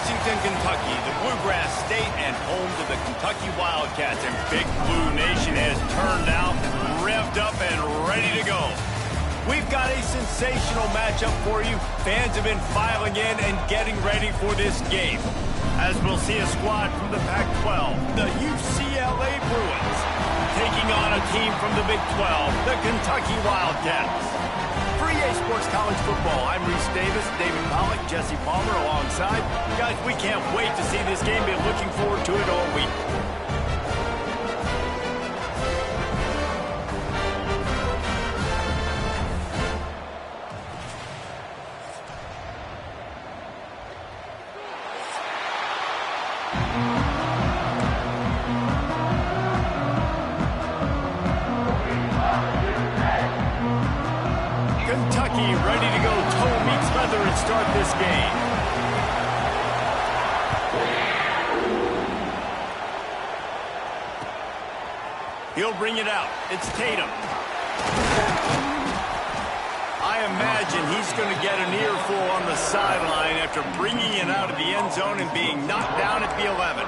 Lexington, Kentucky, the Bluegrass State and home to the Kentucky Wildcats. And Big Blue Nation has turned out, revved up, and ready to go. We've got a sensational matchup for you. Fans have been filing in and getting ready for this game. As we'll see a squad from the Pac-12, the UCLA Bruins, taking on a team from the Big 12, the Kentucky Wildcats. For EA Sports College Football, I'm Reese Davis, David Pollack, Jesse Palmer alongside. Guys, we can't wait to see this game. Been looking forward to it all week. Kentucky ready to go toe meets leather and start this game. He'll bring it out. It's Tatum. I imagine he's going to get an earful on the sideline after bringing it out of the end zone and being knocked down at the 11.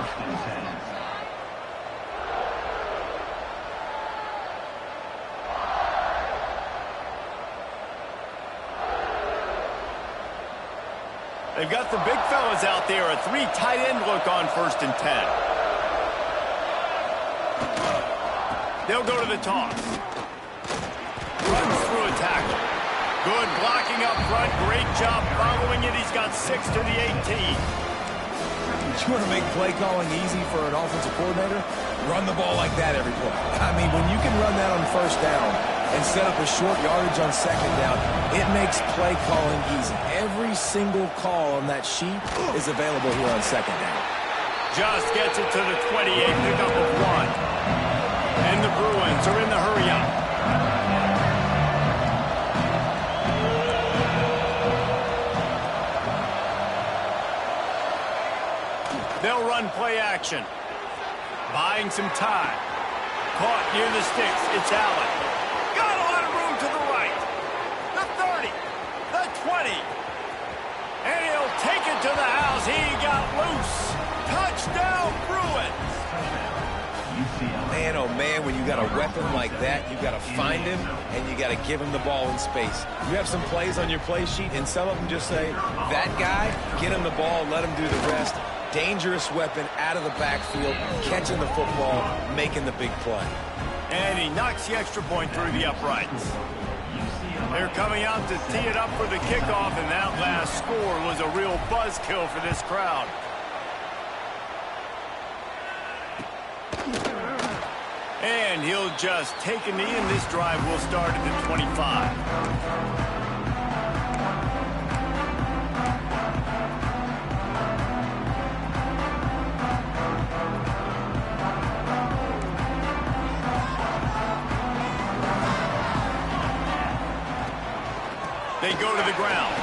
They've got the big fellas out there, a 3 tight end look on 1st and 10. They'll go to the toss. Runs through a tackle. Good blocking up front. Great job following it. He's got 6 to the 18. You want to make play calling easy for an offensive coordinator? Run the ball like that every play. I mean, when you can run that on 1st down and set up a short yardage on 2nd down, it makes play calling easy. Every single call on that sheet is available here on 2nd down. Just gets it to the 28, pickup of 1. And the Bruins are in the hurry-up. They'll run play action. Buying some time. Caught near the sticks. It's Allen. Got a lot of room to the right. The 30. The 20. And he'll take it to the house. He got loose. Touchdown, Bruins. Man, oh man, when you got a weapon like that, you got to find him and you got to give him the ball in space. You have some plays on your play sheet, and some of them just say, that guy, get him the ball, let him do the rest. Dangerous weapon out of the backfield, catching the football, making the big play. And he knocks the extra point through the uprights. They're coming out to tee it up for the kickoff, and that last score was a real buzzkill for this crowd. And he'll just take a knee, and this drive will start at the 25. They go to the ground.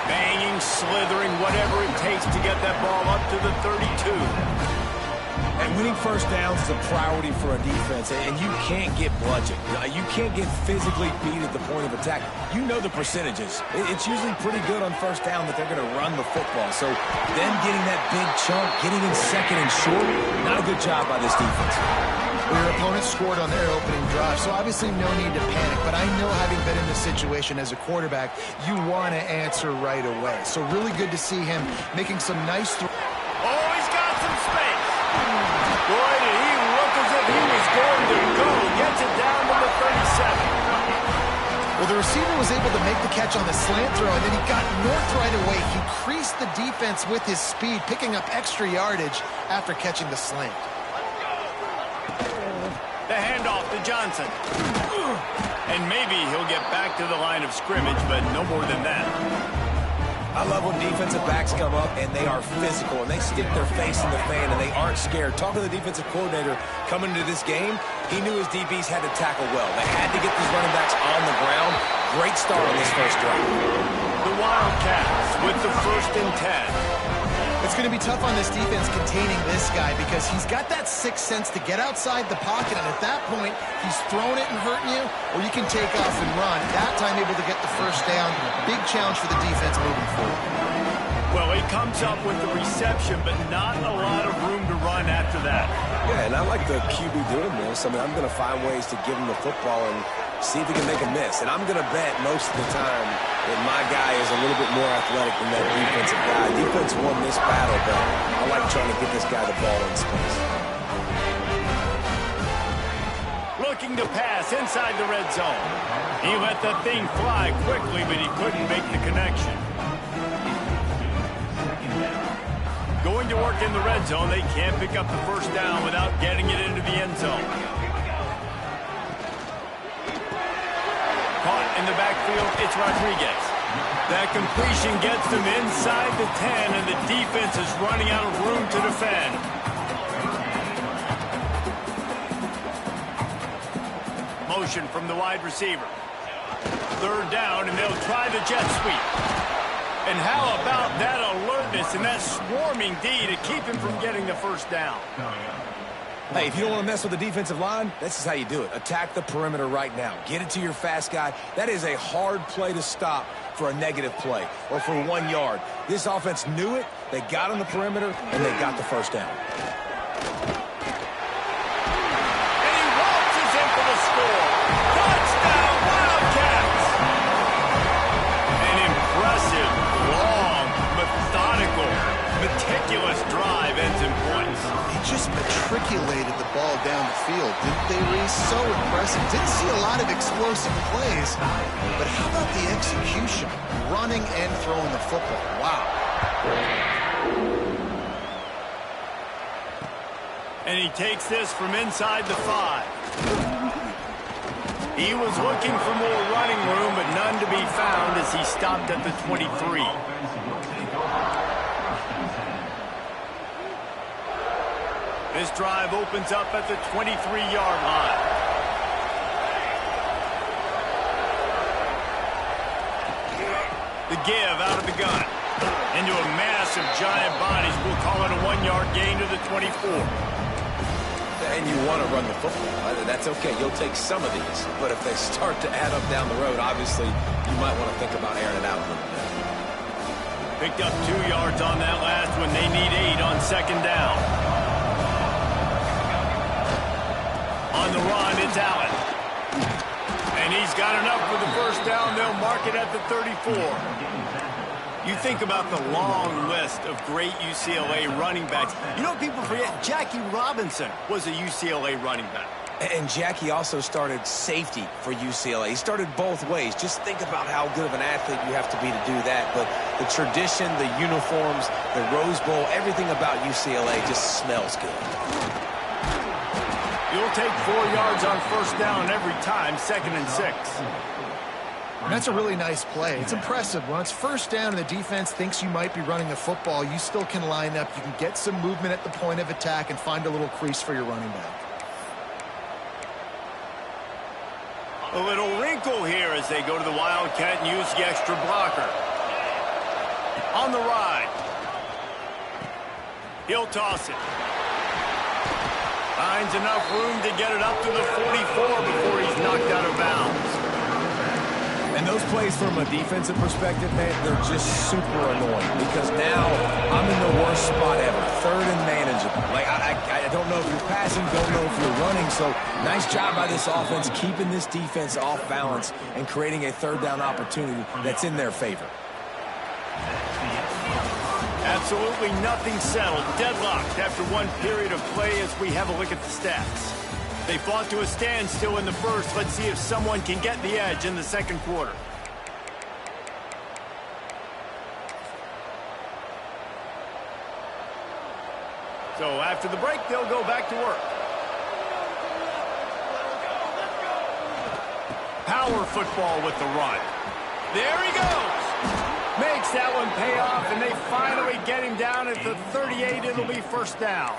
Banging, slithering, whatever it takes to get that ball up to the 32. And winning 1st downs is a priority for a defense, and you can't get bludgeoned. You can't get physically beat at the point of attack. You know the percentages. It's usually pretty good on 1st down that they're going to run the football. So them getting that big chunk, getting in 2nd and short, not a good job by this defense. Well, your opponent scored on their opening drive, so obviously no need to panic. But I know, having been in this situation as a quarterback, you want to answer right away. So really good to see him making some nice throws. Oh, he's got some space. Boy, did he look as if he was going to go. Gets it down to the 37. Well, the receiver was able to make the catch on the slant throw, and then he got north right away. He creased the defense with his speed, picking up extra yardage after catching the slant. The handoff to Johnson. And maybe he'll get back to the line of scrimmage, but no more than that. I love when defensive backs come up and they are physical and they stick their face in the fan and they aren't scared. Talking to the defensive coordinator coming into this game, he knew his DBs had to tackle well. They had to get these running backs on the ground. Great start on this 1st drive. The Wildcats with the 1st and 10. It's going to be tough on this defense containing this guy because he's got that sixth sense to get outside the pocket, and at that point, he's throwing it and hurting you, or you can take off and run. That time able to get the 1st down. Big challenge for the defense moving forward. Well, he comes up with the reception, but not a lot of room to run after that. Yeah, and I like the QB doing this. I mean, I'm going to find ways to give him the football and see if he can make a miss. And I'm going to bet most of the time that my guy is a little bit more athletic than that defensive guy. Defense won this battle, but I like trying to get this guy the ball in space. Looking to pass inside the red zone. He let the thing fly quickly, but he couldn't make the connection. Going to work in the red zone, they can't pick up the first down without getting it into the end zone. Caught in the backfield, it's Rodriguez. That completion gets them inside the 10, and the defense is running out of room to defend. Motion from the wide receiver. Third down, and they'll try the jet sweep. And how about that alertness and that swarming D to keep him from getting the first down? Hey, if you don't want to mess with the defensive line, this is how you do it. Attack the perimeter right now. Get it to your fast guy. That is a hard play to stop for a negative play or for 1 yard. This offense knew it. They got on the perimeter, and they got the first down. And he waltzes in for the score. Touchdown, Wildcats! An impressive, long, methodical, meticulous drive ends in points. He just matriculated the ball down the field, didn't they, Reese? So impressive. Didn't see a lot of explosive plays, but how about the execution? Running and throwing the football. Wow. And he takes this from inside the 5. He was looking for more running room, but none to be found as he stopped at the 23. This drive opens up at the 23-yard line. The give out of the gun. Into a mass of giant bodies. We'll call it a 1-yard gain to the 24. And you want to run the football. That's okay. You'll take some of these. But if they start to add up down the road, obviously, you might want to think about airing it out a little bit. Picked up 2 yards on that last one. They need 8 on second down. On the run, it's Allen. And he's got enough for the first down. They'll mark it at the 34. You think about the long list of great UCLA running backs. You know, people forget Jackie Robinson was a UCLA running back. And Jackie also started safety for UCLA. He started both ways. Just think about how good of an athlete you have to be to do that. But the tradition, the uniforms, the Rose Bowl, everything about UCLA just smells good. You'll take 4 yards on first down every time, 2nd and 6. And that's a really nice play. It's impressive. When it's first down and the defense thinks you might be running the football, you still can line up. You can get some movement at the point of attack and find a little crease for your running back. A little wrinkle here as they go to the Wildcat and use the extra blocker. On the ride. He'll toss it. Finds enough room to get it up to the 44 before he's knocked out of bounds. And those plays from a defensive perspective, man, they're just super annoying because now I'm in the worst spot ever. Third and manageable. Like, I don't know if you're passing, don't know if you're running. So nice job by this offense keeping this defense off balance and creating a third down opportunity that's in their favor. Absolutely nothing settled. Deadlocked after one period of play as we have a look at the stats. They fought to a standstill in the first. Let's see if someone can get the edge in the second quarter. So after the break, they'll go back to work. Power football with the run. There he goes. Makes that one pay off, and they finally get him down at the 38. It'll be first down.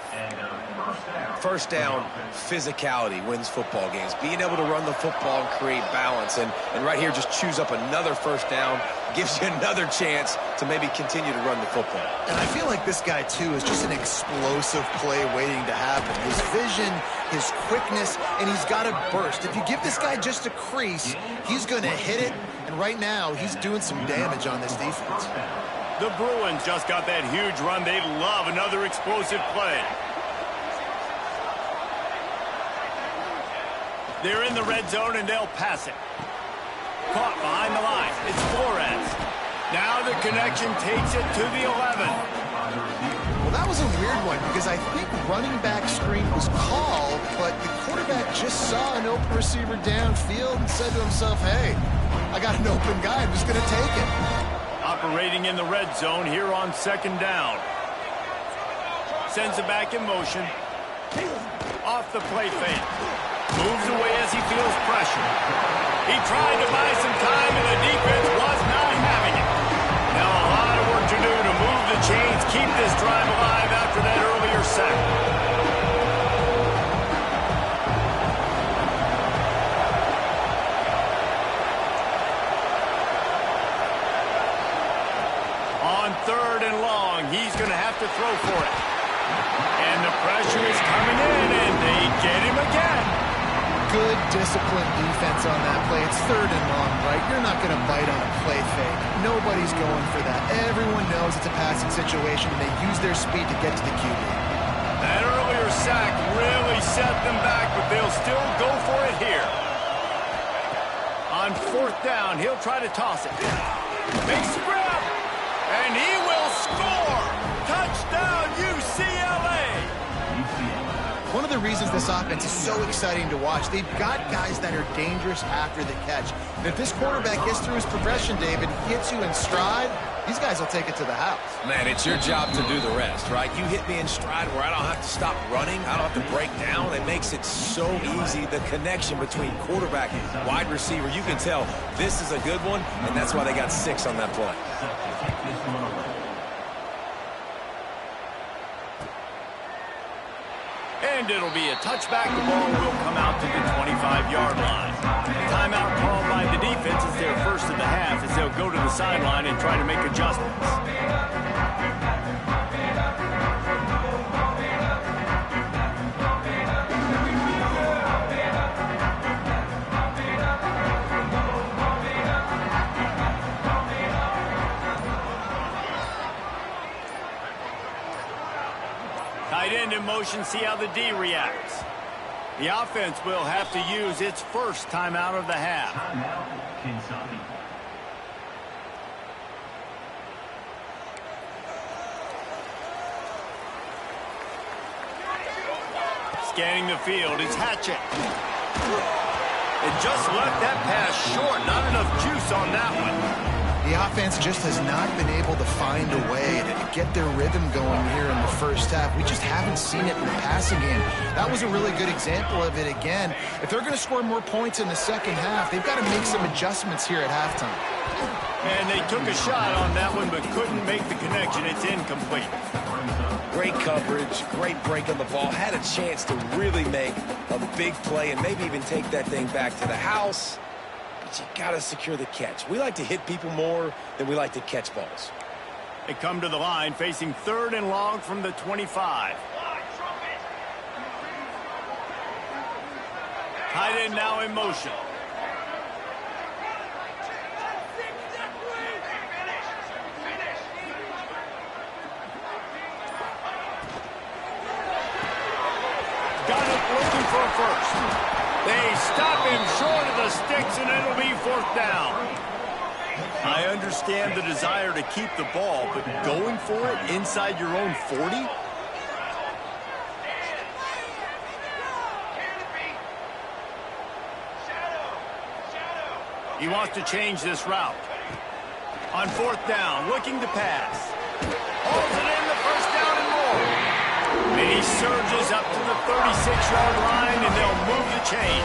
First down, physicality wins football games. Being able to run the football and create balance. And right here, just choose up another first down. Gives you another chance to maybe continue to run the football. And I feel like this guy, too, is just an explosive play waiting to happen. His vision, his quickness, and he's got a burst. If you give this guy just a crease, he's going to hit it. And right now, he's doing some damage on this defense. The Bruins just got that huge run. They love another explosive play. They're in the red zone, and they'll pass it. Caught behind the line. It's Flores. Now the connection takes it to the 11. Well, that was a weird one because I think running back screen was called, but the quarterback just saw an open receiver downfield and said to himself, hey, I got an open guy. I'm just going to take it. Operating in the red zone here on second down. Sends it back in motion. Off the play fake. Moves away as he feels pressure. He tried to buy some time, and the defense was not having it. Now a lot of work to do to move the chains, keep this drive alive after that earlier sack. On third and long, he's going to have to throw for it. And the pressure is coming in, and they get him again. Good disciplined defense on that play. It's third and long, right? You're not going to bite on a play fake. Nobody's going for that. Everyone knows it's a passing situation, and they use their speed to get to the QB. That earlier sack really set them back, but they'll still go for it here. On fourth down, he'll try to toss it. Makes the grab, and he will score. Touchdown, UCLA. One of the reasons this offense is so exciting to watch, they've got guys that are dangerous after the catch. And if this quarterback gets through his progression, David, hits you in stride, these guys will take it to the house. Man, it's your job to do the rest, right? You hit me in stride where I don't have to stop running. I don't have to break down. It makes it so easy. The connection between quarterback and wide receiver, you can tell this is a good one, and that's why they got 6 on that play. And it'll be a touchback. The ball will come out to the 25-yard line. Timeout called by the defense is their first of the half as they'll go to the sideline and try to make adjustments. Tight end in motion, see how the D reacts. The offense will have to use its first timeout of the half. Kentucky. Scanning the field is Hatchett. It just left that pass short. Not enough juice on that one. The offense just has not been able to find a way to get their rhythm going here in the first half. We just haven't seen it in the passing game. That was a really good example of it again. If they're going to score more points in the second half, they've got to make some adjustments here at halftime. And they took a shot on that one but couldn't make the connection. It's incomplete. Great coverage, great break on the ball. Had a chance to really make a big play and maybe even take that thing back to the house. You gotta secure the catch. We like to hit people more than we like to catch balls. They come to the line facing third and long from the 25. Tight end now in motion. Got it looking for a first. They stop him short of the sticks, and it'll be fourth down. I understand the desire to keep the ball, but going for it inside your own 40? He wants to change this route. On fourth down, looking to pass. Holds it in, the first down and more. And he surges up to the 36-yard line, and they'll move the chain.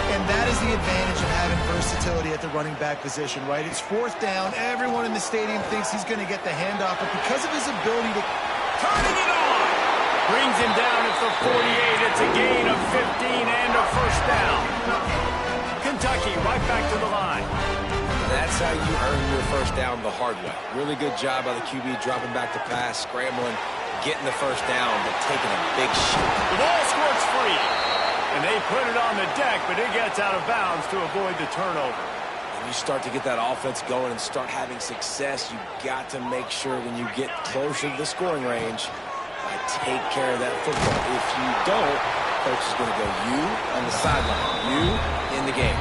And that is the advantage of having versatility at the running back position, right? It's fourth down. Everyone in the stadium thinks he's going to get the handoff, but because of his ability to... Turning it on! Brings him down at the 48. It's a gain of 15 and a first down. Kentucky right back to the line. That's how you earn your first down the hard way. Really good job by the QB dropping back to pass, scrambling, getting the first down, but taking a big shot. The ball squirts free. And they put it on the deck, but it gets out of bounds to avoid the turnover. When you start to get that offense going and start having success, you got to make sure when you get closer to the scoring range, take care of that football. If you don't, coach is going to go, you on the sideline, you in the game.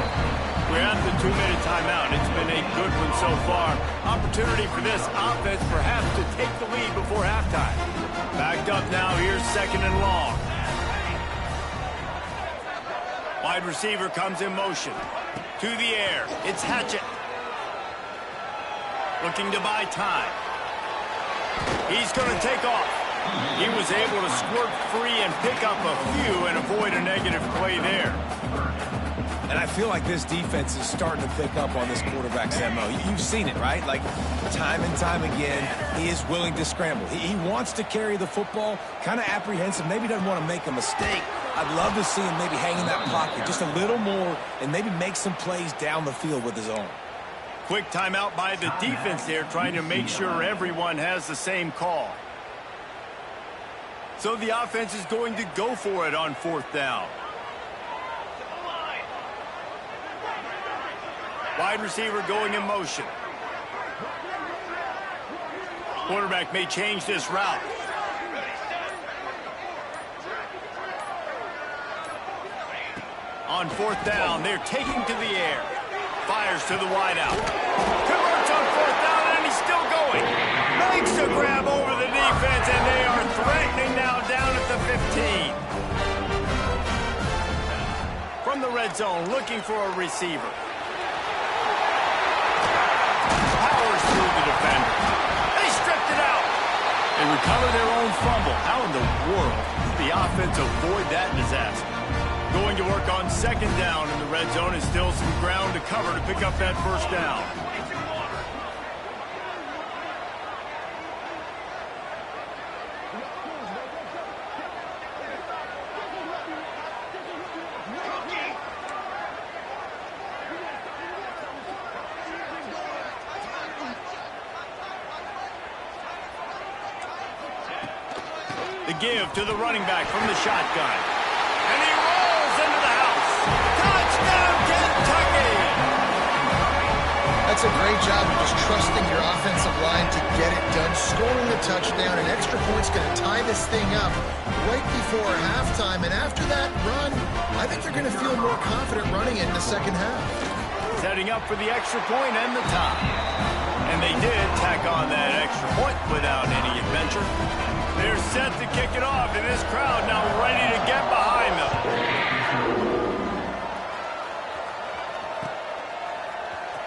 We're at the 2-minute timeout. It's been a good one so far. Opportunity for this offense perhaps to take the lead before halftime. Backed up now. Here's 2nd and long. Wide receiver comes in motion. To the air. It's Hatchett. Looking to buy time. He's going to take off. He was able to squirt free and pick up a few and avoid a negative play there. And I feel like this defense is starting to pick up on this quarterback's MO. You've seen it, right? Like, time and time again, he is willing to scramble. He wants to carry the football, kind of apprehensive, maybe doesn't want to make a mistake. I'd love to see him maybe hang in that pocket just a little more and maybe make some plays down the field with his own. Quick timeout by the defense there, trying to make sure everyone has the same call. So the offense is going to go for it on 4th down. Wide receiver going in motion. Quarterback may change this route. On 4th down, they're taking to the air. Fires to the wideout. Converts on 4th down, and he's still going. Makes a grab over the defense, and they are threatening now down at the 15. From the red zone, looking for a receiver. Powers through the defender. They stripped it out. They recover their own fumble. How in the world did the offense avoid that disaster? Going to work on 2nd down in the red zone is still some ground to cover to pick up that 1st down. The give to the running back from the shotgun. And he rolls into the house. Touchdown, Kentucky! That's a great job of just trusting your offensive line to get it done. Scoring a touchdown, an extra point's going to tie this thing up right before halftime. And after that run, I think they're going to feel more confident running it in the 2nd half. Setting up for the extra point and the tie. And they did tack on that extra point without any adventure. They're set to kick it off, and this crowd now ready to get behind them.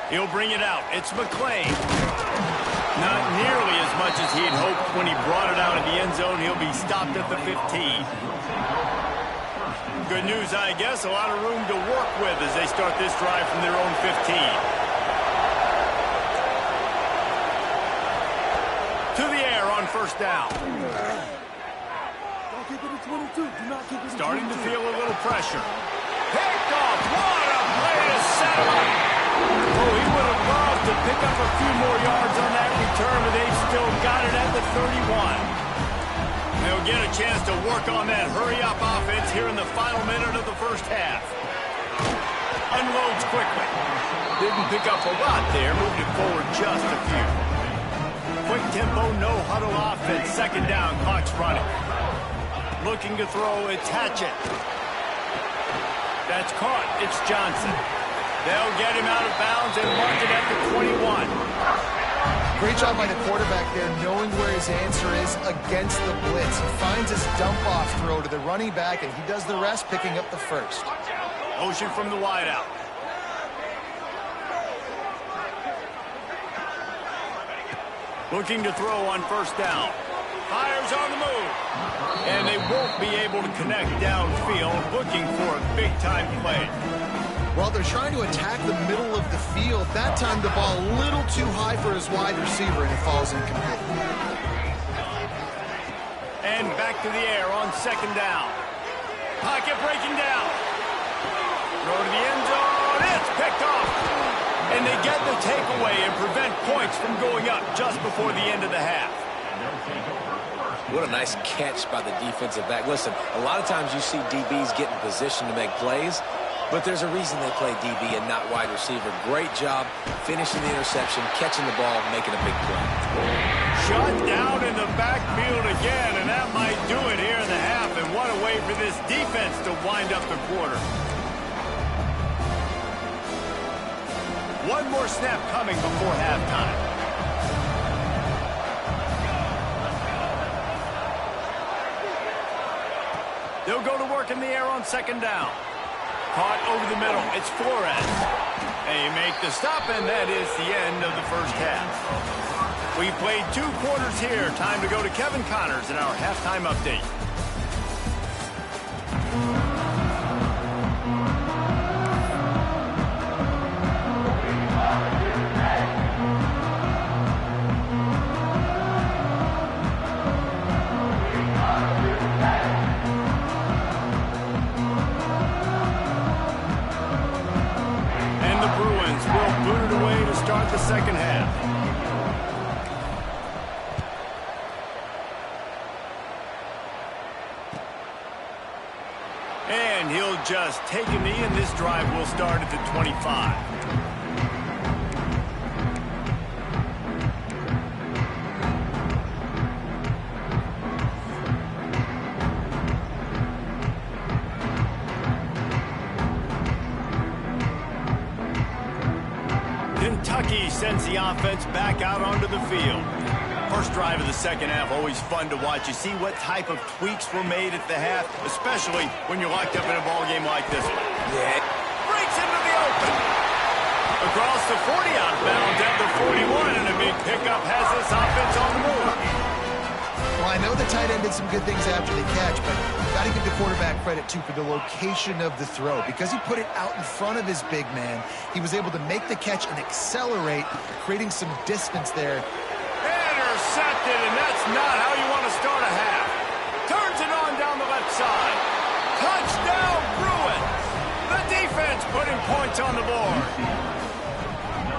He'll bring it out. It's McClain. Not nearly as much as he'd hoped when he brought it out of the end zone. He'll be stopped at the 15. Good news, I guess. A lot of room to work with as they start this drive from their own 15. To the air on 1st down. Starting to feel a little pressure. Picked off. What a play to set him up. Oh, he would have loved to pick up a few more yards on that return, but they've still got it at the 31. They'll get a chance to work on that hurry-up offense here in the final minute of the 1st half. Unloads quickly. Didn't pick up a lot there. Moved it forward just a few. Quick tempo, no huddle offense. 2nd down, clock's running. Looking to throw, it's Hatchett. That's caught, it's Johnson. They'll get him out of bounds and mark it at the 21. Great job by the quarterback there, knowing where his answer is against the blitz. He finds his dump-off throw to the running back, and he does the rest, picking up the 1st. Motion from the wideout. Looking to throw on 1st down. Fires on the move. And they won't be able to connect downfield, looking for a big-time play. Well, they're trying to attack the middle of the field. That time the ball a little too high for his wide receiver, and it falls incomplete. And back to the air on 2nd down. Pocket breaking down. Throw to the end zone. It's picked off. And they get the takeaway and prevent points from going up just before the end of the half. What a nice catch by the defensive back. Listen, a lot of times you see DBs get in position to make plays. but there's a reason they play DB and not wide receiver. Great job finishing the interception, catching the ball, making a big play. Shut down in the backfield again, and that might do it here in the half. And what a way for this defense to wind up the quarter. One more snap coming before halftime. They'll go to work in the air on second down. Caught over the middle. It's Flores. They make the stop, and that is the end of the first half. We've played 2 quarters here. Time to go to Kevin Connors in our halftime update. The second half. And he'll just take a knee, and this drive will start at the 25. Kentucky sends the offense back out onto the field. First drive of the second half, always fun to watch. You see what type of tweaks were made at the half, especially when you're locked up in a ball game like this one. Yeah. Breaks into the open. Across the 40, out of bounds at the 41, and a big pickup has this offense on the move. Well, I know the tight end did some good things after the catch, but got to give the quarterback credit, too, for the location of the throw. Because he put it out in front of his big man, he was able to make the catch and accelerate, creating some distance there. Intercepted, and that's not how you want to start a half. Turns it on down the left side. Touchdown, Bruins! The defense putting points on the board.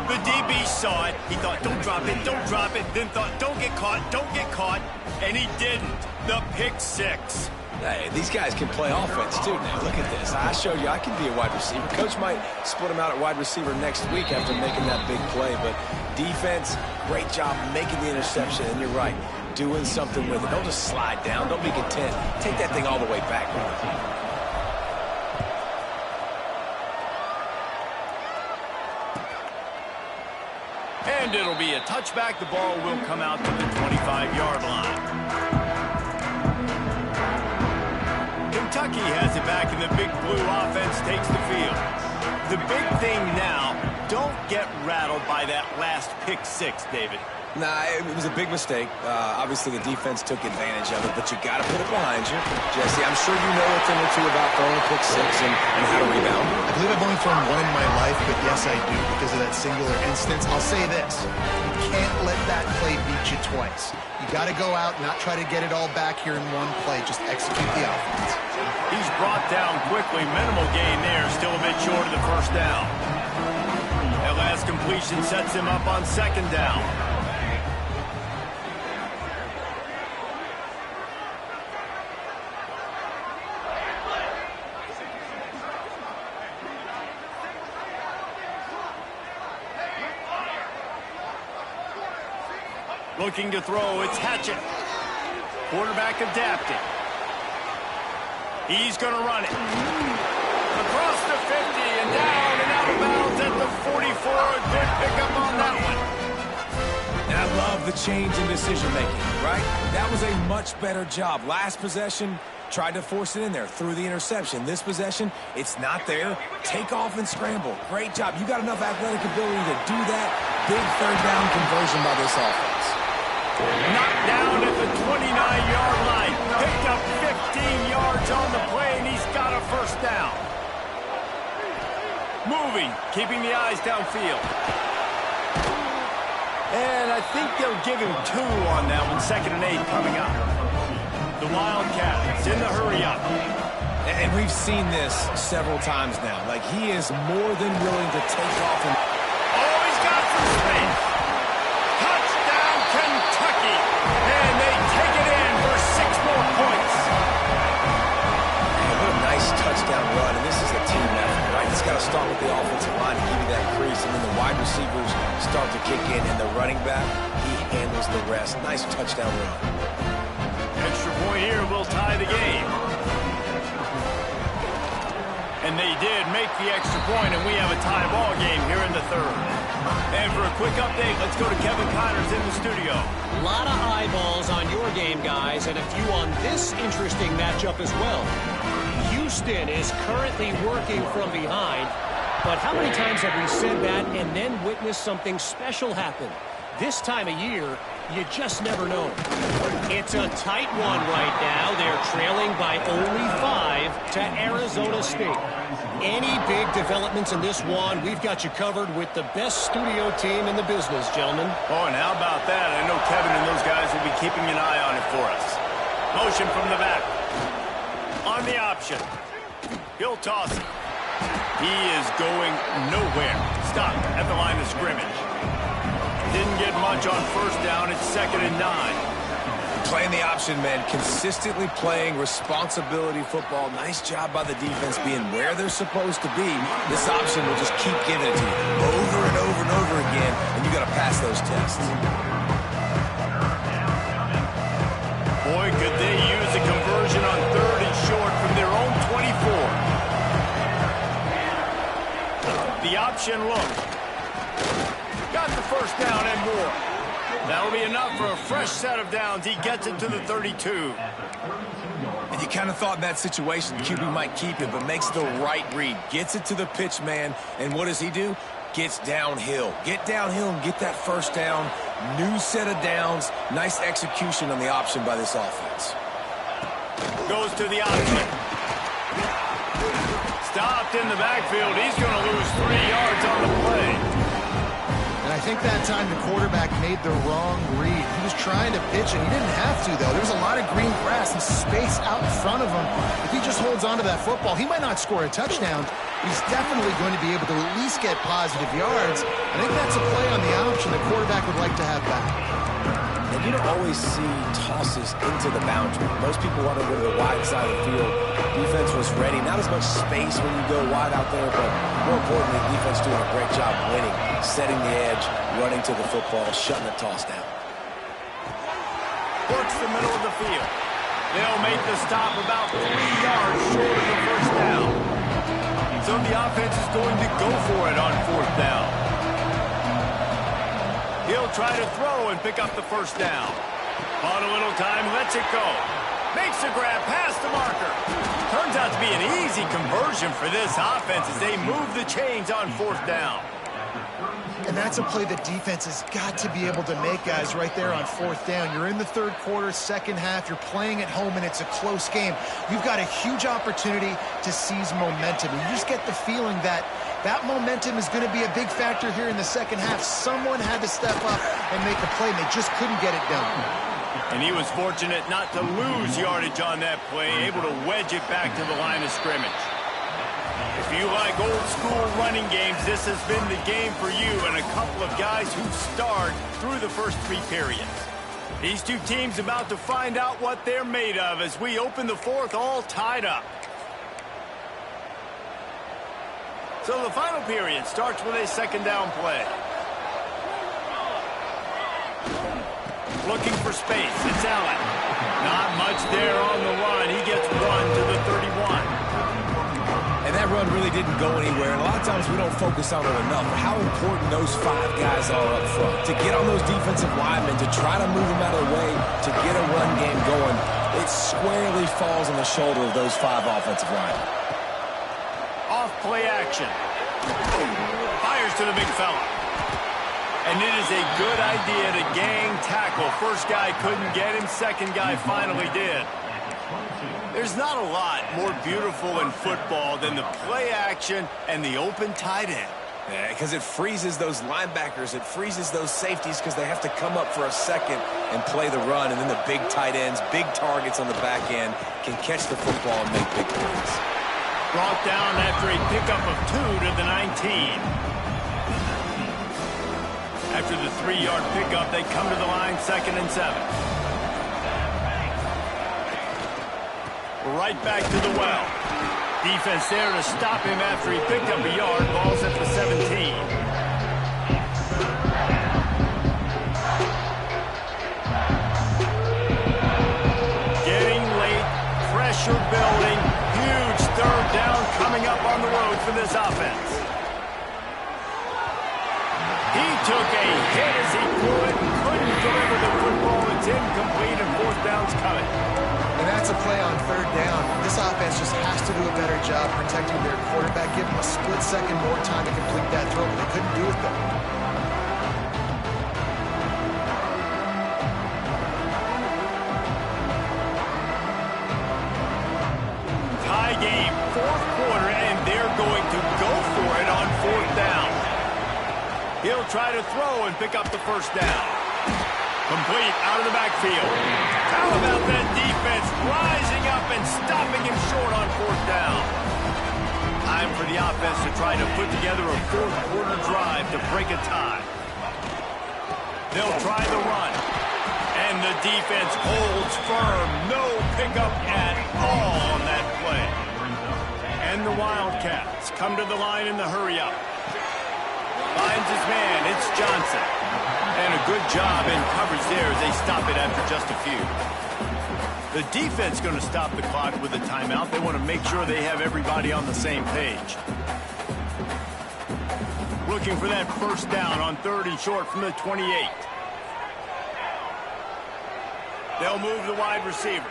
The DB saw it. He thought, don't drop it, don't drop it. Then thought, don't get caught, don't get caught. And he didn't. The pick six. Hey, these guys can play offense, too, now. Look at this. I showed you I can be a wide receiver. Coach might split him out at wide receiver next week after making that big play. But defense, great job making the interception. And you're right, doing something with it. Don't just slide down. Don't be content. Take that thing all the way back. And it'll be a touchback. The ball will come out to the 25-yard line. Kentucky has it back, and the Big Blue offense takes the field. The big thing now, don't get rattled by that last pick six, David. Nah, it was a big mistake. Obviously, the defense took advantage of it, but you got to put it behind you. Jesse, I'm sure you know a thing or two about throwing a pick six and how to rebound. I believe I've only thrown one in my life, but yes, I do, because of that singular instance. I'll say this. You can't let that play beat you twice. You got to go out, not try to get it all back here in one play. Just execute the offense. He's brought down quickly. Minimal gain there. Still a bit short of the first down. That last completion sets him up on second down. Looking to throw, it's Hatchett. Quarterback adapting. He's going to run it. Across the 50 and down and out of bounds at the 44. A good pickup on that one. And I love the change in decision-making, right? That was a much better job. Last possession, tried to force it in there, threw the interception. This possession, it's not there. Take off and scramble. Great job. You got enough athletic ability to do that. Big third down conversion by this offense. Knocked down at the 29-yard line. Picked up 15 yards on the play, and he's got a first down. Moving, keeping the eyes downfield. And I think they'll give him 2 on that one. 2nd and 8 coming up. The Wildcats in the hurry-up. And we've seen this several times now. Like, he is more than willing to take off. And oh, he's got some space. Touchdown, Kentucky. And they take it in for 6 more points. Man, what a nice touchdown run. And this is a team effort, right? wide receivers start to kick in, and the running back, he handles the rest. Nice touchdown run. Extra point here will tie the game. And they did make the extra point, and we have a tie ball game here in the third. And for a quick update, let's go to Kevin Connors in the studio. A lot of eyeballs on your game, guys, and a few on this interesting matchup as well. Houston is currently working from behind, but how many times have we said that and then witnessed something special happen? This time of year, you just never know. It's a tight one right now. They're trailing by only 5 to Arizona State. Any big developments in this one, we've got you covered with the best studio team in the business, gentlemen. Oh, and how about that? I know Kevin and those guys will be keeping an eye on it for us. Motion from the back. On the option. He'll toss it. He is going nowhere. Stop at the line of scrimmage. Didn't get much on first down. It's 2nd and 9. Playing the option, man. Consistently playing responsibility football. Nice job by the defense being where they're supposed to be. This option will just keep giving it to you over and over and over again, and you got to pass those tests. Boy, could they use a conversion on 3rd and short from their own 24. The option look. Got the first down and more. That'll be enough for a fresh set of downs. He gets it to the 32. And you kind of thought in that situation QB might keep it, but makes the right read. Gets it to the pitch man, and what does he do? Gets downhill. Get downhill and get that first down. New set of downs. Nice execution on the option by this offense. Goes to the option. Stopped in the backfield. He's going to lose 3 yards on the play. And I think that time the quarterback made the wrong read. He was trying to pitch it. He didn't have to, though. There's a lot of green grass and space out in front of him. If he just holds on to that football, he might not score a touchdown, but he's definitely going to be able to at least get positive yards. I think that's a play on the option the quarterback would like to have back. And you don't always see tosses into the boundary. Most people want to go to the wide side of the field. Defense was ready. Not as much space when you go wide out there, but more importantly, defense doing a great job winning, setting the edge, running to the football, shutting the toss down. Works the middle of the field. They'll make the stop about 3 yards short of the first down. So the offense is going to go for it on 4th down. He'll try to throw and pick up the first down. On a little time, lets it go. Makes the grab past the marker. Turns out to be an easy conversion for this offense as they move the chains on 4th down. And that's a play the defense has got to be able to make, guys, right there on 4th down. You're in the 3rd quarter, second half. You're playing at home, and it's a close game. You've got a huge opportunity to seize momentum. And you just get the feeling that that momentum is going to be a big factor here in the second half. Someone had to step up and make a play, and they just couldn't get it done. And he was fortunate not to lose yardage on that play, able to wedge it back to the line of scrimmage. If you like old school running games, this has been the game for you and a couple of guys who starred through the first 3 periods. These two teams about to find out what they're made of as we open the 4th all tied up. So the final period starts with a 2nd down play. Looking for space. It's Allen. Not much there on the run. He gets 1 to the 31. And that run really didn't go anywhere. And a lot of times we don't focus on it enough. How important those 5 guys are up front. To get on those defensive linemen, to try to move them out of the way, to get a run game going, it squarely falls on the shoulder of those 5 offensive linemen. Off play action. Fires to the big fella. And it is a good idea to gang tackle. First guy couldn't get him. Second guy finally did. There's not a lot more beautiful in football than the play action and the open tight end. Yeah, because it freezes those linebackers. It freezes those safeties because they have to come up for a second and play the run. And then the big tight ends, big targets on the back end can catch the football and make big plays. Brought down after a pickup of 2 to the 19. After the 3-yard pickup, they come to the line, 2nd and 7. Right back to the well. Defense there to stop him after he picked up a yard. Ball's at the 17. building. Huge third down coming up on the road for this offense. He took a hit as he threw it and couldn't deliver the football. It's incomplete and fourth down's coming. And that's a play on third down. This offense just has to do a better job protecting their quarterback. Give them a split second more time to complete that throw, but they couldn't do it though. Tie game, fourth quarter, and they're going to go for it on fourth down. He'll try to throw and pick up the first down. Complete out of the backfield. How about that defense rising up and stopping him short on fourth down? Time for the offense to try to put together a fourth quarter drive to break a tie. They'll try the run. And the defense holds firm. No pickup at all on that play. And the Wildcats come to the line in the hurry-up. Finds his man. It's Johnson. And a good job in coverage there as they stop it after just a few. The defense going to stop the clock with a timeout. They want to make sure they have everybody on the same page. Looking for that first down on third and short from the 28. They'll move the wide receiver.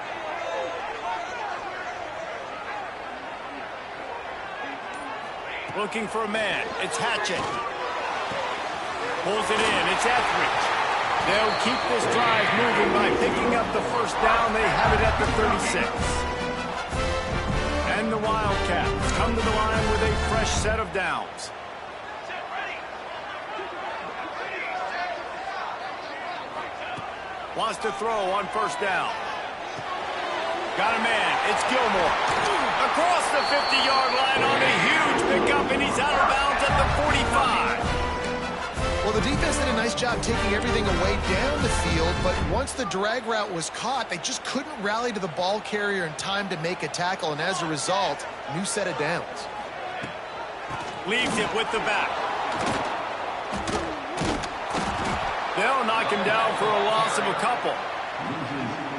Looking for a man. It's Hatchett. Pulls it in. It's Etheridge. They'll keep this drive moving by picking up the first down. They have it at the 36. And the Wildcats come to the line with a fresh set of downs. Wants to throw on first down. Got a man. It's Gilmore. Across the 50-yard line on a huge pickup, and he's out of bounds at the 45. Well, the defense did a nice job taking everything away down the field, but once the drag route was caught, they just couldn't rally to the ball carrier in time to make a tackle, and as a result, new set of downs. Leaves it with the back. They'll knock him down for a loss of a couple.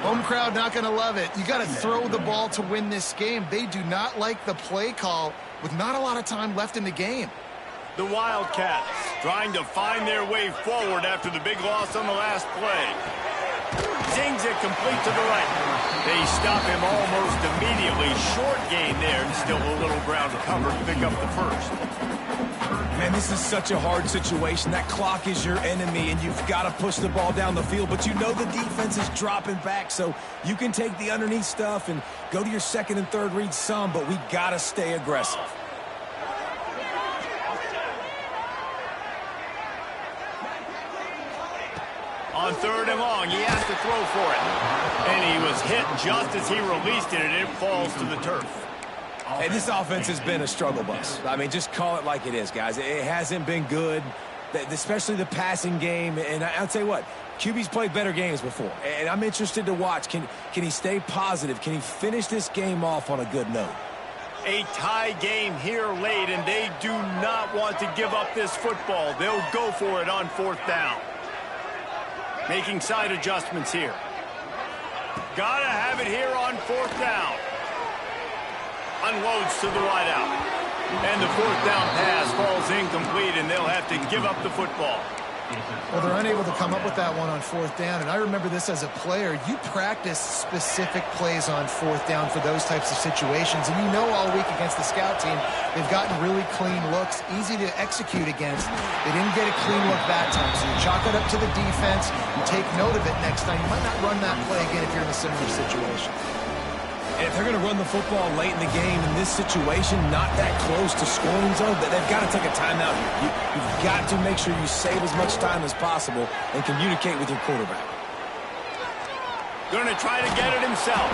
Home crowd not going to love it. You got to throw the ball to win this game. They do not like the play call with not a lot of time left in the game. The Wildcats trying to find their way forward after the big loss on the last play. Zings it complete to the right. They stop him almost immediately. Short gain there and still a little ground to cover to pick up the first. Man, this is such a hard situation. That clock is your enemy, and you've got to push the ball down the field, but you know the defense is dropping back, so you can take the underneath stuff and go to your second and third read some, but we got to stay aggressive. On third and long, he has to throw for it. And he was hit just as he released it, and it falls to the turf. Hey, this offense has been a struggle bus. I mean, just call it like it is, guys. It hasn't been good, especially the passing game. And I'll tell you what, QB's played better games before. And I'm interested to watch. Can he stay positive? Can he finish this game off on a good note? A tie game here late, and they do not want to give up this football. They'll go for it on fourth down. Making side adjustments here. Gotta have it here on fourth down. Unloads to the wideout. And the fourth down pass falls incomplete, and they'll have to give up the football. Well, they're unable to come up with that one on fourth down, and I remember this as a player. You practice specific plays on fourth down for those types of situations, and you know all week against the scout team, they've gotten really clean looks, easy to execute against. They didn't get a clean look that time, so you chalk it up to the defense, you take note of it next time. You might not run that play again if you're in a similar situation. And if they're going to run the football late in the game in this situation, not that close to scoring zone, they've got to take a timeout here. You've got to make sure you save as much time as possible and communicate with your quarterback. Going to try to get it himself.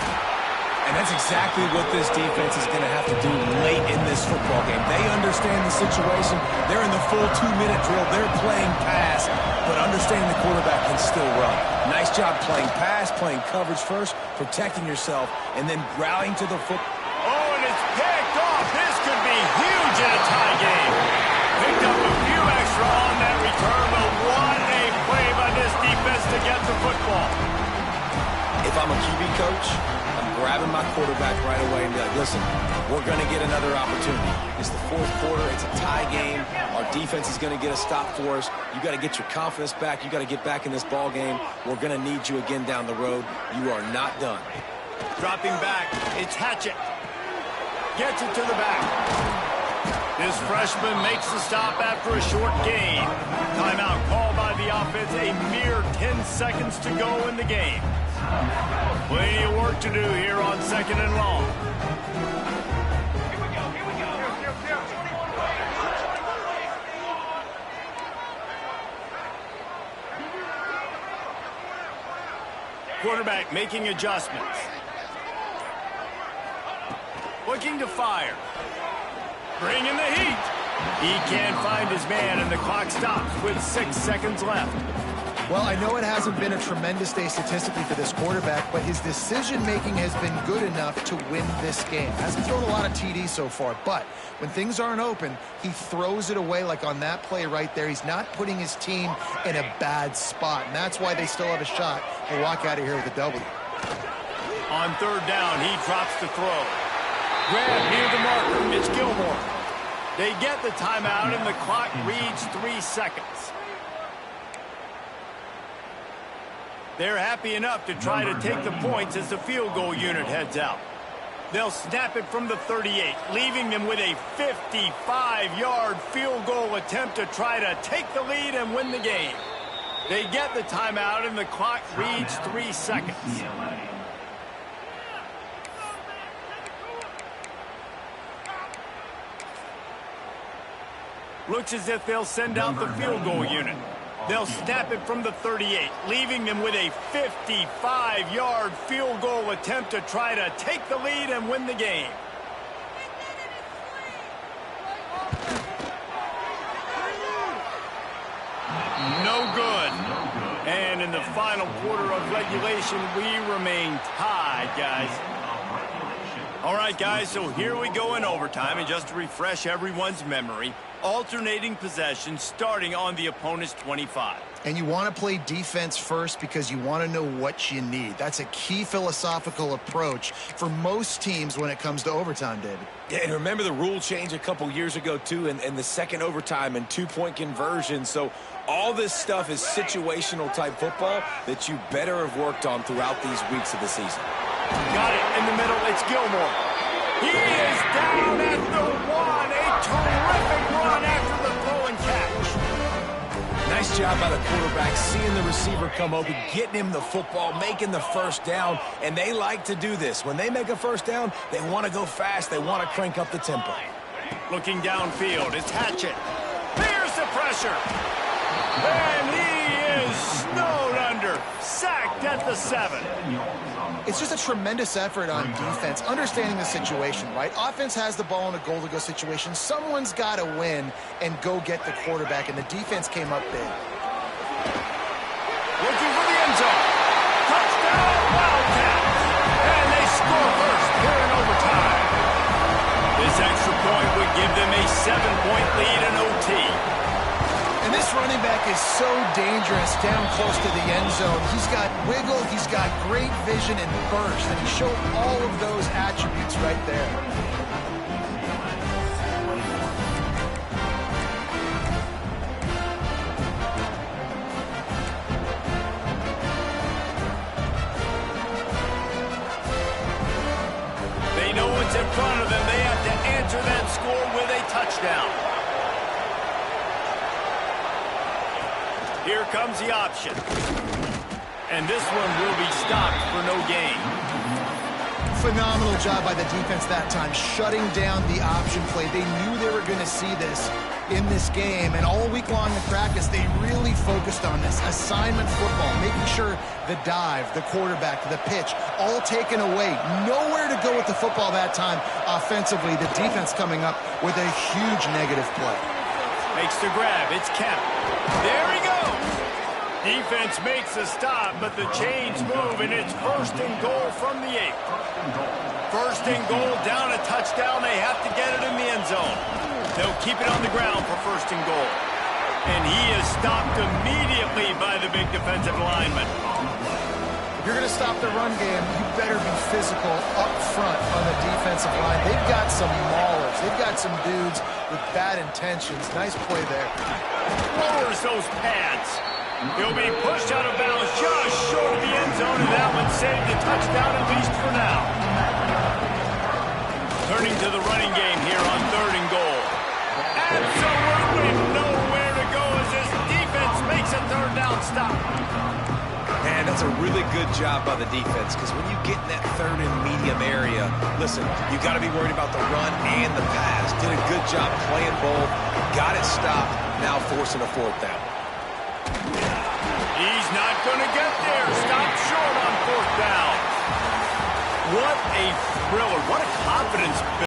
And that's exactly what this defense is going to have to do late in this football game. They understand the situation. They're in the full 2-minute drill. They're playing pass, but understanding the quarterback can still run. Nice job playing pass, playing coverage first, protecting yourself, and then rallying to the foot. Oh, and it's picked off. This could be huge in a tie game. Picked up a few extra on that return, but what a play by this defense to get the football. If I'm a QB coach, I'm grabbing my quarterback right away and be like, listen, we're going to get another opportunity. It's the fourth quarter. It's a tie game. Our defense is going to get a stop for us. You got to get your confidence back. You got to get back in this ball game. We're going to need you again down the road. You are not done. Dropping back, it's Hatchett. Gets it to the back. This freshman makes the stop after a short gain. Timeout called by the offense. A mere 10 seconds to go in the game. Plenty of work to do here on 2nd and long. Quarterback making adjustments. Looking to fire. Bringing the heat. He can't find his man, and the clock stops with 6 seconds left. Well, I know it hasn't been a tremendous day statistically for this quarterback, but his decision-making has been good enough to win this game. Hasn't thrown a lot of TDs so far, but when things aren't open, he throws it away like on that play right there. He's not putting his team in a bad spot, and that's why they still have a shot to walk out of here with a W. On 3rd down, he drops the throw. Grab near the marker. It's Gilmore. They get the timeout, and the clock reads 3 seconds. They're happy enough to try to take the points as the field goal unit heads out. They'll snap it from the 38, leaving them with a 55-yard field goal attempt to try to take the lead and win the game. They get the timeout, and the clock reads 3 seconds. Looks as if they'll send out the field goal unit. They'll snap it from the 38, leaving them with a 55-yard field goal attempt to try to take the lead and win the game. No good. And in the final quarter of regulation, we remain tied, guys. All right, guys, so here we go in overtime, and just to refresh everyone's memory, alternating possession starting on the opponent's 25. And you want to play defense first because you want to know what you need. That's a key philosophical approach for most teams when it comes to overtime, David. Yeah, and remember the rule change a couple years ago, too, and the second overtime and two-point conversion. So all this stuff is situational-type football that you better have worked on throughout these weeks of the season. Got it in the middle. It's Gilmore. He is down at the 1. A terrific run after the throw and catch. Nice job by the quarterback, seeing the receiver come open, getting him the football, making the first down, and they like to do this. When they make a first down, they want to go fast. They want to crank up the tempo. Looking downfield, it's Hatchett. Here's the pressure. And he is snowed under. Sacked at the 7. It's just a tremendous effort on defense, understanding the situation, right? Offense has the ball in a goal-to-go situation. Someone's got to win and go get the quarterback, and the defense came up big. Looking for the end zone. Touchdown, Wildcats. And they score first here in overtime. This extra point would give them a 7-point lead in OT. And this running back is so dangerous down close to the end zone. He's got wiggle, he's got great vision and burst, and he showed all of those attributes right there. They know what's in front of them. They have to answer that score with a touchdown. Here comes the option. And this one will be stopped for no gain. Phenomenal job by the defense that time, shutting down the option play. They knew they were going to see this in this game, and all week long in practice, they really focused on this. Assignment football, making sure the dive, the quarterback, the pitch, all taken away. Nowhere to go with the football that time offensively. The defense coming up with a huge negative play. Makes the grab. It's Kemp. There he goes. Defense makes a stop, but the chains move, and it's 1st and goal from the 8. 1st and goal, down a touchdown. They have to get it in the end zone. They'll keep it on the ground for 1st and goal. And he is stopped immediately by the big defensive lineman. you're going to stop the run game, you better be physical up front on the defensive line. They've got some maulers. They've got some dudes with bad intentions. Nice play there. Lowers those pads. He'll be pushed out of bounds just short of the end zone, and that one saved a touchdown at least for now. Turning to the running game here on 3rd and goal. Absolutely nowhere to go as this defense makes a 3rd down stop. Man, that's a really good job by the defense, because when you get in that 3rd and medium area, listen, you got to be worried about the run and the pass. Did a good job playing both, got it stopped, now forcing a 4th down. He's not going to get there. Stopped short on 4th down. What a thriller. What a confidence